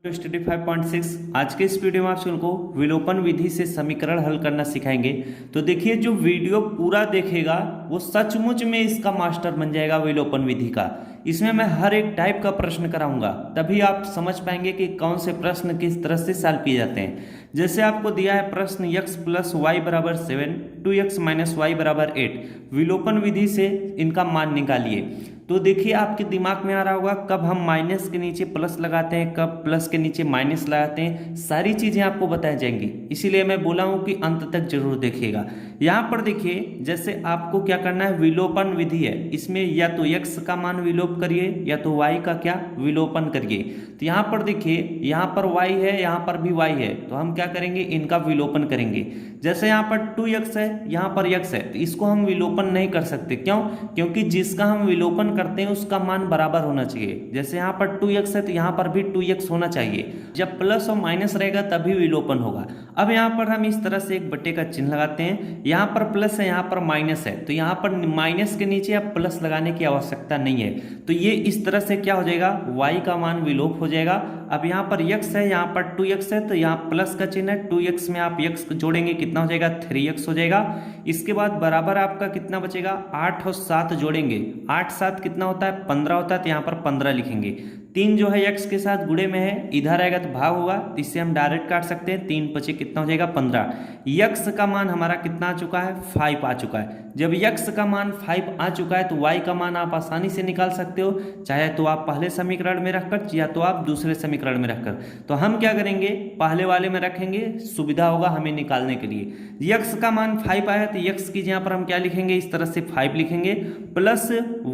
Study 5.6 आज के इस वीडियो में आप सबको विलोपन विधि से समीकरण हल करना सिखाएंगे। तो देखिए, जो वीडियो पूरा देखेगा वो सचमुच में इसका मास्टर बन जाएगा विलोपन विधि का। इसमें मैं हर एक टाइप का प्रश्न कराऊंगा, तभी आप समझ पाएंगे कि कौन से प्रश्न किस तरह से सॉल्व किए जाते हैं। जैसे आपको दिया है प्रश्न x + y = 7, 2x - y = 8, विलोपन विधि से इनका मान निकालिए। तो देखिए, आपके दिमाग में आ रहा होगा कब हम माइनस के नीचे प्लस लगाते हैं, कब प्लस के नीचे माइनस लगाते हैं, सारी चीज़ें आपको बताई जाएंगी। इसीलिए मैं बोला हूँ कि अंत तक जरूर देखिएगा। यहाँ पर देखिए, जैसे आपको क्या करना है, विलोपन विधि है, इसमें या तो x का मान विलोप करिए या तो y का क्या विलोपन करिए। तो यहाँ पर देखिए, यहाँ पर y है, यहाँ पर भी y है, तो हम क्या करेंगे, इनका विलोपन करेंगे। जैसे यहाँ पर 2x है, यहाँ पर x है, तो इसको हम विलोपन नहीं कर सकते। क्यों? क्योंकि जिसका हम विलोपन करते हैं उसका मान बराबर होना चाहिए। जैसे यहाँ पर 2x है तो यहाँ पर भी 2x होना चाहिए। जब प्लस और माइनस रहेगा तभी विलोपन होगा। अब यहाँ पर हम इस तरह से एक बट्टे का चिन्ह लगाते हैं। यहाँ पर प्लस है, यहाँ पर माइनस है, तो यहाँ पर माइनस के नीचे अब प्लस लगाने की आवश्यकता नहीं है। तो ये इस तरह से क्या हो जाएगा, y का मान विलोप हो जाएगा। अब यहाँ पर x है, यहाँ पर 2x है, तो यहाँ प्लस का चिन्ह है, 2x में आप x जोड़ेंगे, कितना हो जाएगा, 3x हो जाएगा। इसके बाद बराबर आपका कितना बचेगा, 8 और 7 जोड़ेंगे, 8 7 कितना होता है, 15 होता है, तो यहाँ पर 15 लिखेंगे। 3 जो है x के साथ गुणे में है, इधर आएगा तो भाग होगा, तो इससे हम डायरेक्ट काट सकते हैं। 3 5 कितना हो जाएगा, 15। x का मान हमारा कितना आ चुका है, 5 आ चुका है। जब x का मान 5 आ चुका है तो y का मान आप आसानी से निकाल सकते हो, चाहे तो आप पहले समीकरण में रखकर या तो आप दूसरे समीकरण में रखकर। तो हम क्या करेंगे, पहले वाले में रखेंगे, सुविधा होगा हमें निकालने के लिए। x का मान 5 आया तो x की जगह पर हम क्या लिखेंगे, इस तरह से 5 लिखेंगे, प्लस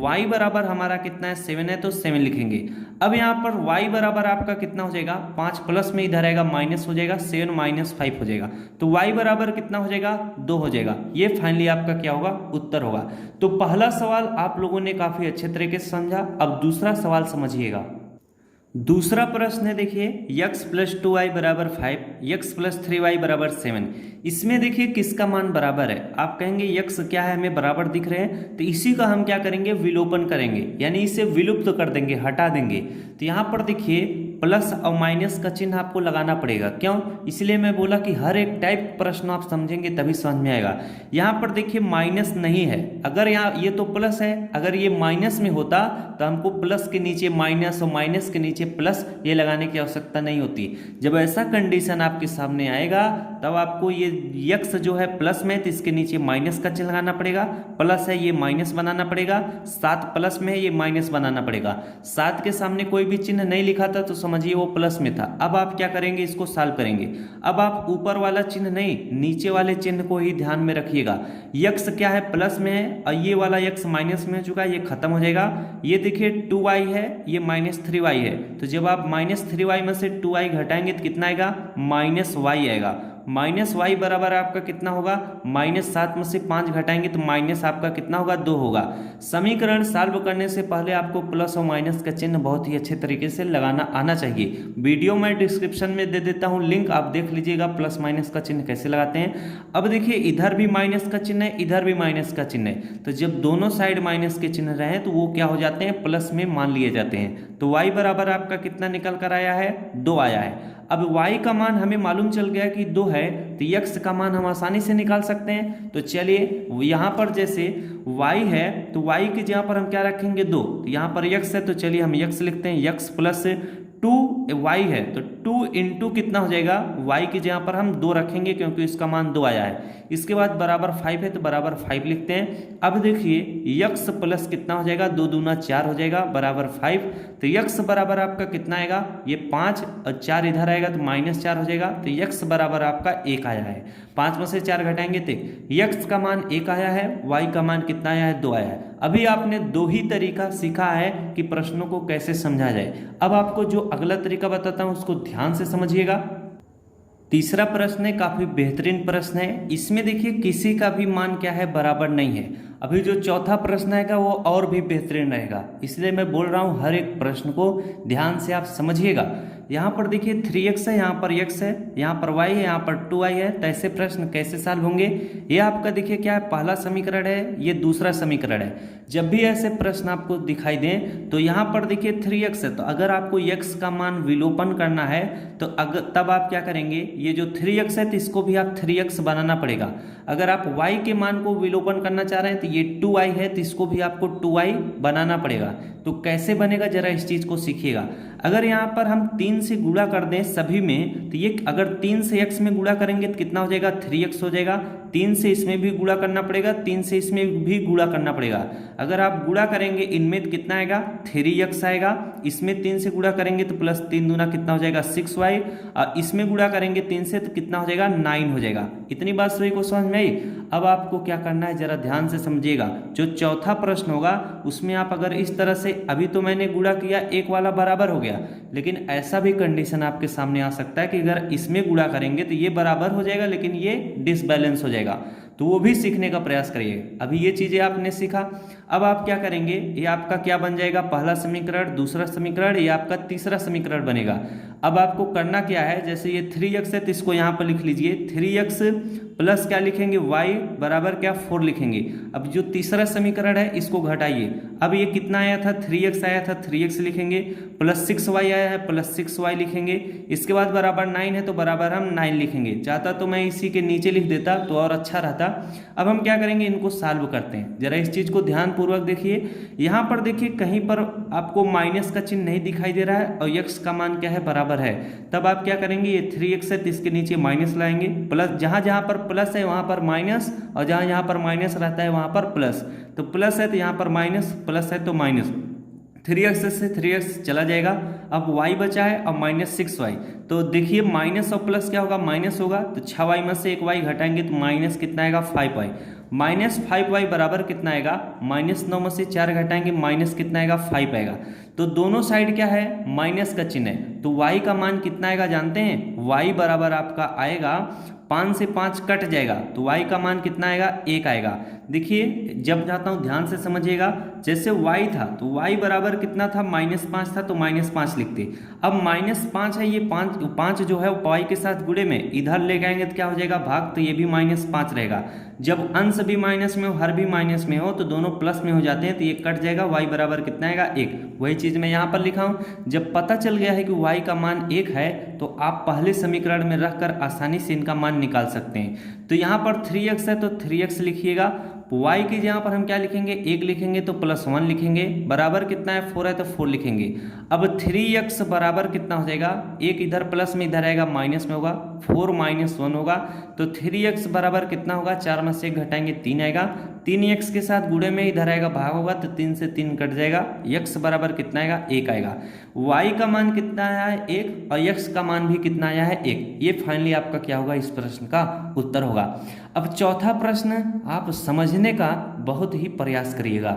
y बराबर हमारा कितना है, 7 है, तो 7 लिखेंगे। अब यहाँ पर y बराबर आपका कितना हो जाएगा, 5 प्लस में इधर आएगा माइनस हो जाएगा, 7 - 5 हो जाएगा, तो y बराबर कितना हो जाएगा, 2 हो जाएगा। ये फाइनली आपका क्या होगा, उत्तर होगा। तो पहला सवाल आप लोगों ने काफी अच्छे तरीके से समझा। अब दूसरा सवाल समझिएगा। दूसरा प्रश्न है, देखिए, x + 2y = 5, x + 3y = 7। इसमें देखिए किसका मान बराबर है। आप कहेंगे x क्या है, हमें बराबर दिख रहे हैं, तो इसी का हम क्या करेंगे, विलोपन करेंगे, यानी इसे विलुप्त कर देंगे, हटा देंगे। तो यहाँ पर देखिए प्लस और माइनस का चिन्ह आपको लगाना पड़ेगा। क्यों? इसलिए मैं बोला कि हर एक टाइप प्रश्न आप समझेंगे तभी समझ में आएगा। यहाँ पर देखिए माइनस नहीं है, अगर यहाँ ये तो प्लस है, अगर ये माइनस में होता तो हमको प्लस के नीचे माइनस और माइनस के नीचे प्लस ये लगाने की आवश्यकता नहीं होती। जब ऐसा कंडीशन आपके सामने आएगा तब आपको ये x जो है प्लस में, तो इसके नीचे माइनस का चिन्ह लगाना पड़ेगा, प्लस है ये माइनस बनाना पड़ेगा, 7 प्लस में है ये माइनस बनाना पड़ेगा। 7 के सामने कोई भी चिन्ह नहीं लिखा था तो समझिए वो प्लस में था। अब आप क्या करेंगे, इसको सॉल्व करेंगे। अब आप ऊपर वाला चिन्ह नहीं, नीचे वाले चिन्ह को ही ध्यान में रखिएगा। x क्या है, प्लस में है, और ये वाला x माइनस में हो चुका है, ये खत्म हो जाएगा। ये देखिए 2y है, ये -3y है, तो जब आप -3y में से 2y घटाएंगे तो कितना आएगा, -y आएगा। -y बराबर आपका कितना होगा, -7 में से 5 घटाएंगे तो माइनस आपका कितना होगा, 2 होगा। समीकरण सॉल्व करने से पहले आपको प्लस और माइनस का चिन्ह बहुत ही अच्छे तरीके से लगाना आना चाहिए। वीडियो मैं डिस्क्रिप्शन में दे देता हूं लिंक, आप देख लीजिएगा प्लस माइनस का चिन्ह कैसे लगाते हैं। अब देखिए इधर भी माइनस का चिन्ह है, इधर भी माइनस का चिन्ह है, तो जब दोनों साइड माइनस के चिन्ह रहे तो वो क्या हो जाते हैं, प्लस में मान लिए जाते हैं। तो y बराबर आपका कितना निकल कर आया है, 2 आया है। अब y का मान हमें मालूम चल गया कि 2 है, तो x का मान हम आसानी से निकाल सकते हैं। तो चलिए यहाँ पर जैसे y है तो y की जगह पर हम क्या रखेंगे, 2, तो यहाँ पर x है, तो चलिए हम x लिखते हैं, x + 2y है, तो 2 × कितना हो जाएगा, y की जगह पर हम 2 रखेंगे क्योंकि इसका मान 2 आया है। इसके बाद बराबर 5 है, तो बराबर 5 लिखते हैं। अब देखिए x प्लस कितना हो जाएगा, 2 दूना 4 हो जाएगा, बराबर 5। तो x बराबर आपका कितना आएगा, ये 5 और 4 इधर आएगा तो -4 हो जाएगा, तो x बराबर आपका 1 आया है। 5 में से 4 घटाएंगे तो x का मान 1 आया है, y का मान कितना आया है, 2 आया है। अभी आपने 2 ही तरीका सीखा है कि प्रश्नों को कैसे समझा जाए। अब आपको जो अगला तरीका बताता हूं उसको ध्यान से समझिएगा। तीसरा प्रश्न है, काफी बेहतरीन प्रश्न है। इसमें देखिए किसी का भी मान क्या है, बराबर नहीं है। अभी जो चौथा प्रश्न आएगा वो और भी बेहतरीन रहेगा, इसलिए मैं बोल रहा हूँ हर एक प्रश्न को ध्यान से आप समझिएगा। यहाँ पर देखिए 3x है, यहाँ पर x है, यहाँ पर y है, यहाँ पर 2y है, तो ऐसे प्रश्न कैसे सॉल्व होंगे। ये आपका देखिए क्या है, पहला समीकरण है, ये दूसरा समीकरण है। जब भी ऐसे प्रश्न आपको दिखाई दें तो यहाँ पर देखिए 3x है, तो अगर आपको x का मान विलोपन करना है तो तब आप क्या करेंगे, ये जो 3x है तो इसको भी आप 3x बनाना पड़ेगा। अगर आप y के मान को विलोपन करना चाह रहे हैं तो ये 2y है, तो इसको भी आपको 2y बनाना पड़ेगा। तो कैसे बनेगा जरा इस चीज को सीखिएगा। अगर यहाँ पर हम 3 से गुणा कर दें सभी में, तो ये अगर 3 से x में गुणा करेंगे तो कितना हो जाएगा, 3x हो जाएगा। 3 से इसमें भी गुणा करना पड़ेगा, 3 से इसमें भी गुणा करना पड़ेगा। अगर आप गुणा करेंगे इनमें तो कितना आएगा, 3x आएगा। इसमें 3 से गुणा करेंगे तो प्लस 3 दूना कितना हो जाएगा, 6y। और इसमें गुणा करेंगे 3 से तो कितना हो जाएगा, 9 हो जाएगा। इतनी बात सभी को समझ में आई। अब आपको क्या करना है जरा ध्यान से समझिएगा। जो चौथा प्रश्न होगा उसमें आप अगर इस तरह से, अभी तो मैंने गुणा किया, एक वाला बराबर हो गया, लेकिन ऐसा भी कंडीशन आपके सामने आ सकता है कि अगर इसमें गुणा करेंगे तो ये बराबर हो जाएगा लेकिन ये डिसबैलेंस हो जाएगा, तो वो भी सीखने का प्रयास करिए। अभी ये चीजें आपने सीखा, अब आप क्या करेंगे, ये आपका क्या बन जाएगा, पहला समीकरण, दूसरा समीकरण, ये आपका तीसरा समीकरण बनेगा। अब आपको करना क्या है, जैसे ये 3x है तो इसको यहाँ पर लिख लीजिए, 3x प्लस क्या लिखेंगे, y बराबर क्या, 4 लिखेंगे। अब जो तीसरा समीकरण है इसको घटाइए। अब ये कितना आया था, 3x आया था, 3x लिखेंगे, प्लस 6y आया है, प्लस 6y लिखेंगे। इसके बाद बराबर 9 है तो बराबर हम 9 लिखेंगे। चाहता तो मैं इसी के नीचे लिख देता तो और अच्छा रहता। अब हम क्या करेंगे, इनको सॉल्व करते हैं। जरा इस चीज को ध्यान पूर्वक देखिए। यहाँ पर देखिए कहीं पर आपको माइनस का चिन्ह नहीं दिखाई दे रहा है और x का मान क्या है, बराबर है। तब आप क्या करेंगे, ये 3x है तो इसके नीचे माइनस लाएंगे, प्लस जहां जहां पर प्लस है वहां पर माइनस, और जहां जहां पर माइनस रहता है वहां पर प्लस। तो प्लस है तो यहाँ पर माइनस, प्लस है तो माइनस, 3x से 3x चला जाएगा। अब y बचा है और माइनस 6y। तो देखिए माइनस और प्लस क्या होगा, माइनस होगा, तो 6y में से एक y घटाएंगे तो माइनस कितना आएगा, 5y। माइनस 5y बराबर कितना आएगा, माइनस 9 में से 4 घटाएंगे, माइनस कितना आएगा, 5 आएगा। तो दोनों साइड क्या है, माइनस का चिन्ह है, तो y का मान कितना आएगा जानते हैं, y बराबर आपका आएगा 5 से 5 कट जाएगा तो y का मान कितना आएगा, 1 आएगा। देखिए जब जाता हूं ध्यान से समझिएगा, जैसे y था तो y बराबर कितना था, -5 था, तो -5 लिखते। अब -5 है, ये 5 जो है वो y के साथ गुणे में इधर ले जाएंगे तो क्या हो जाएगा, भाग, तो ये भी -5 रहेगा। जब अंश भी माइनस में हो, हर भी माइनस में हो, तो दोनों प्लस में हो जाते हैं, तो ये कट जाएगा, y बराबर कितना आएगा, 1। वही चीज मैं यहाँ पर लिखा हूँ। जब पता चल गया है कि y का मान 1 है तो आप पहले समीकरण में रखकर आसानी से इनका मान निकाल सकते हैं। तो यहाँ पर 3x है तो 3x लिखिएगा, y की जहाँ पर हम क्या लिखेंगे, 1 लिखेंगे तो +1 लिखेंगे, बराबर कितना है, 4 है तो 4 लिखेंगे। अब 3x बराबर कितना हो जाएगा, 1 इधर प्लस में इधर आएगा, माइनस में होगा, 4 - 1 होगा, तो 3x बराबर कितना होगा, 4 में से 1 घटाएंगे 3 आएगा, 3x के साथ गुणे में इधर आएगा भाग होगा, तो 3 से 3 कट जाएगा, x बराबर कितना आएगा, 1 आएगा। y का मान कितना आया है, 1, और x का मान भी कितना आया है, 1। ये फाइनली आपका क्या होगा, इस प्रश्न का उत्तर होगा। अब चौथा प्रश्न आप समझने का बहुत ही प्रयास करिएगा।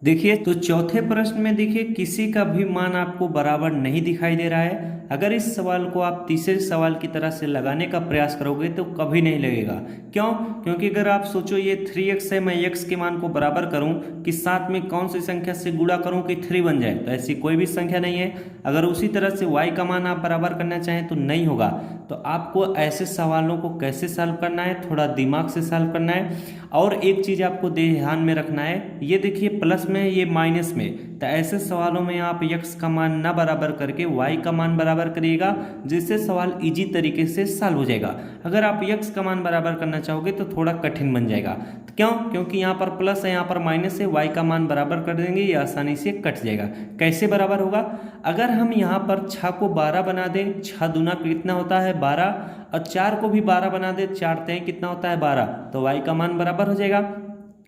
देखिए तो चौथे प्रश्न में देखिए किसी का भी मान आपको बराबर नहीं दिखाई दे रहा है। अगर इस सवाल को आप तीसरे सवाल की तरह से लगाने का प्रयास करोगे तो कभी नहीं लगेगा। क्यों? क्योंकि अगर आप सोचो ये 3x है, मैं x के मान को बराबर करूं कि साथ में कौन सी संख्या से गुणा करूं कि 3 बन जाए, तो ऐसी कोई भी संख्या नहीं है। अगर उसी तरह से y का मान आप बराबर करना चाहें तो नहीं होगा। तो आपको ऐसे सवालों को कैसे सॉल्व करना है, थोड़ा दिमाग से सॉल्व करना है। और एक चीज आपको ध्यान में रखना है, ये देखिए प्लस में, ये माइनस में, तो ऐसे सवालों में आप x का मान ना बराबर करके y का मान बराबर करिएगा, जिससे सवाल इजी तरीके से सॉल्व हो जाएगा। अगर आप x का मान बराबर करना चाहोगे तो थोड़ा कठिन बन जाएगा। तो क्यों? क्योंकि यहाँ पर प्लस है, यहाँ पर माइनस है, y का मान बराबर कर देंगे, ये आसानी से कट जाएगा। कैसे बराबर होगा? अगर हम यहाँ पर 6 को 12 बना दें, 6 दूना कितना होता है 12, और 4 को भी 12 बना दें, 4 तें कितना होता है 12, तो y का मान बराबर हो जाएगा।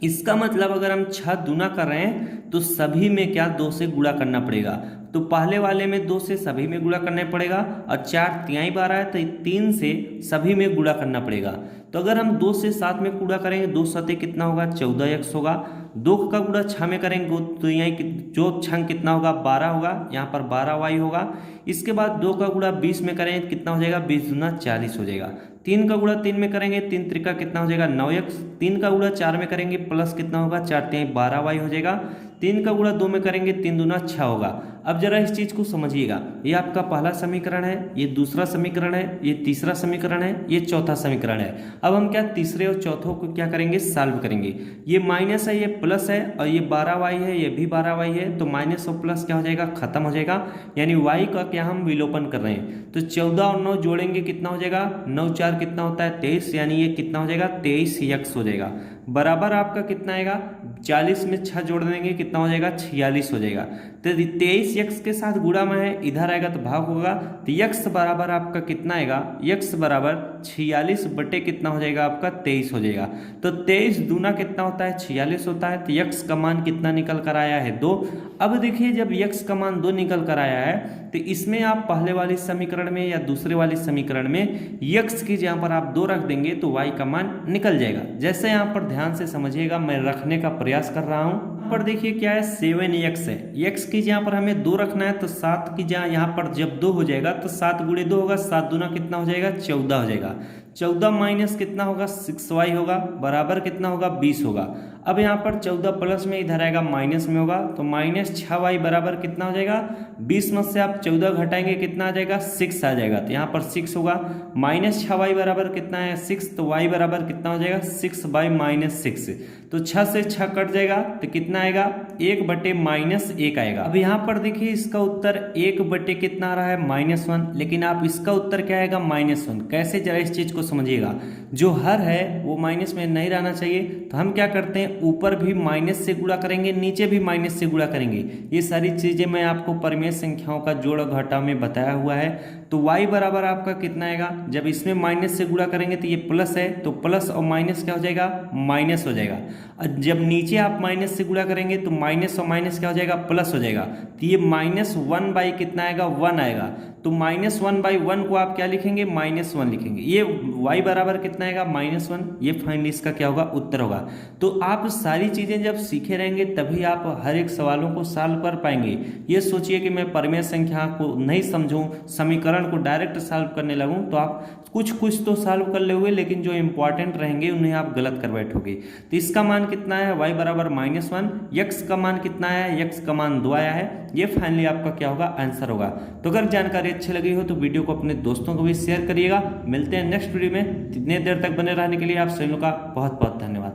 इसका मतलब अगर हम 6 दूना कर रहे हैं तो सभी में क्या 2 से गुणा करना पड़ेगा। तो पहले वाले में 2 से सभी में गुणा करना पड़ेगा, और 4 तिहाई 12 है तो 3 से सभी में गुणा करना पड़ेगा। तो अगर हम 2 से 7 में गुणा करेंगे, 2 सते कितना होगा 14x होगा। 2 का गुणा 6 में करेंगे तो यहाँ जो 6 कितना होगा 12 होगा, यहाँ पर 12y होगा। इसके बाद 2 का गुणा 20 में करेंगे कितना हो जाएगा, 20 दूना 40 हो जाएगा। 3 का गुणा 3 में करेंगे, 3 त्रिका कितना हो जाएगा 9x, 3 का गुणा 4 में करेंगे प्लस कितना होगा 4 तिहाई 12y हो जाएगा, 3 का गुणा 2 में करेंगे 3 दूना 6 होगा। अब जरा इस चीज को समझिएगा, ये आपका पहला समीकरण है, ये दूसरा समीकरण है, ये तीसरा समीकरण है, ये चौथा समीकरण है। अब हम क्या तीसरे और चौथों को क्या करेंगे सॉल्व करेंगे। ये माइनस है, ये प्लस है, और ये 12y है, ये भी 12y है, तो माइनस और प्लस क्या हो जाएगा खत्म हो जाएगा, यानी y का क्या हम विलोपन कर रहे हैं। तो 14 और 9 जोड़ेंगे कितना हो जाएगा 9 4 कितना होता है 23, यानी ये कितना हो जाएगा 23x हो जाएगा, बराबर आपका कितना आएगा 40 में 6 जोड़ देंगे कितना हो जाएगा 46 हो जाएगा। तो 23x के साथ गुणा में है, इधर आएगा तो भाग होगा, तो x बराबर आपका कितना आएगा x बराबर 46 बटे कितना हो जाएगा आपका 23 हो जाएगा। तो 23 दूना कितना होता है 46 होता है, तो x का मान कितना निकल कर आया है 2। अब देखिए जब x का मान 2 निकल कर आया है तो इसमें आप पहले वाले समीकरण में या दूसरे वाले समीकरण में x की जगह पर आप 2 रख देंगे तो y का मान निकल जाएगा। जैसे यहाँ पर ध्यान से समझिएगा, मैं रखने का प्रयास कर रहा हूँ। पर देखिए क्या है 7x है, x की जगह पर हमें 2 रखना है, तो 7 की जगह यहाँ पर जब 2 हो जाएगा तो 7 गुणे 2 होगा, 7 दूना कितना हो जाएगा 14 हो जाएगा, 14 माइनस कितना होगा 6y होगा, बराबर कितना होगा 20 होगा। अब यहाँ पर 14 प्लस में इधर आएगा माइनस में होगा, तो माइनस 6y बराबर कितना हो जाएगा 20 में से आप 14 घटाएंगे कितना आ जाएगा 6 आ जाएगा, तो यहाँ पर 6 होगा। माइनस 6y बराबर कितना है 6, तो y बराबर कितना हो जाएगा 6/-6, तो 6 से 6 कट जाएगा तो कितना आएगा 1/-1 आएगा। अब यहाँ पर देखिए इसका उत्तर 1 कितना आ रहा है -1, लेकिन आप इसका उत्तर क्या आएगा -1। कैसे जरा इस चीज को समझिएगा, जो हर है वो माइनस में नहीं रहना चाहिए, तो हम क्या करते हैं ऊपर भी माइनस से गुणा करेंगे, नीचे भी माइनस से गुणा करेंगे। ये सारी चीजें मैं आपको परिमेय संख्याओं का जोड़ और घटाव में बताया हुआ है। तो y बराबर आपका कितना आएगा, जब इसमें माइनस से गुणा करेंगे तो ये प्लस है, तो प्लस और माइनस क्या हो जाएगा माइनस हो जाएगा। जब नीचे आप माइनस से गुणा करेंगे तो माइनस और माइनस क्या हो जाएगा प्लस हो जाएगा, तो ये -1 कितना आएगा 1 आएगा, तो -1/1 को आप क्या लिखेंगे -1 लिखेंगे। ये y बराबर कितना आएगा -1, ये फाइनली इसका क्या होगा उत्तर होगा। तो आप सारी चीजें जब सीखे रहेंगे तभी आप हर एक सवालों को सॉल्व कर पाएंगे। ये सोचिए कि मैं परिमेय संख्या को नहीं समझूं, समीकरण को डायरेक्ट सॉल्व करने लगूं, तो आप कुछ तो सॉल्व कर लोगे, लेकिन जो इंपॉर्टेंट रहेंगे उन्हें आप गलत कर बैठोगे। तो इसका मान कितना है y बराबर -1, x का मान कितना है x का मान 2 आया है, ये फाइनली आपका क्या होगा आंसर होगा। तो अगर जानकारी अच्छी लगी हो तो वीडियो को अपने दोस्तों को भी शेयर करिएगा। मिलते हैं नेक्स्ट वीडियो में, इतने देर तक बने रहने के लिए आप सभी लोगों का बहुत बहुत धन्यवाद।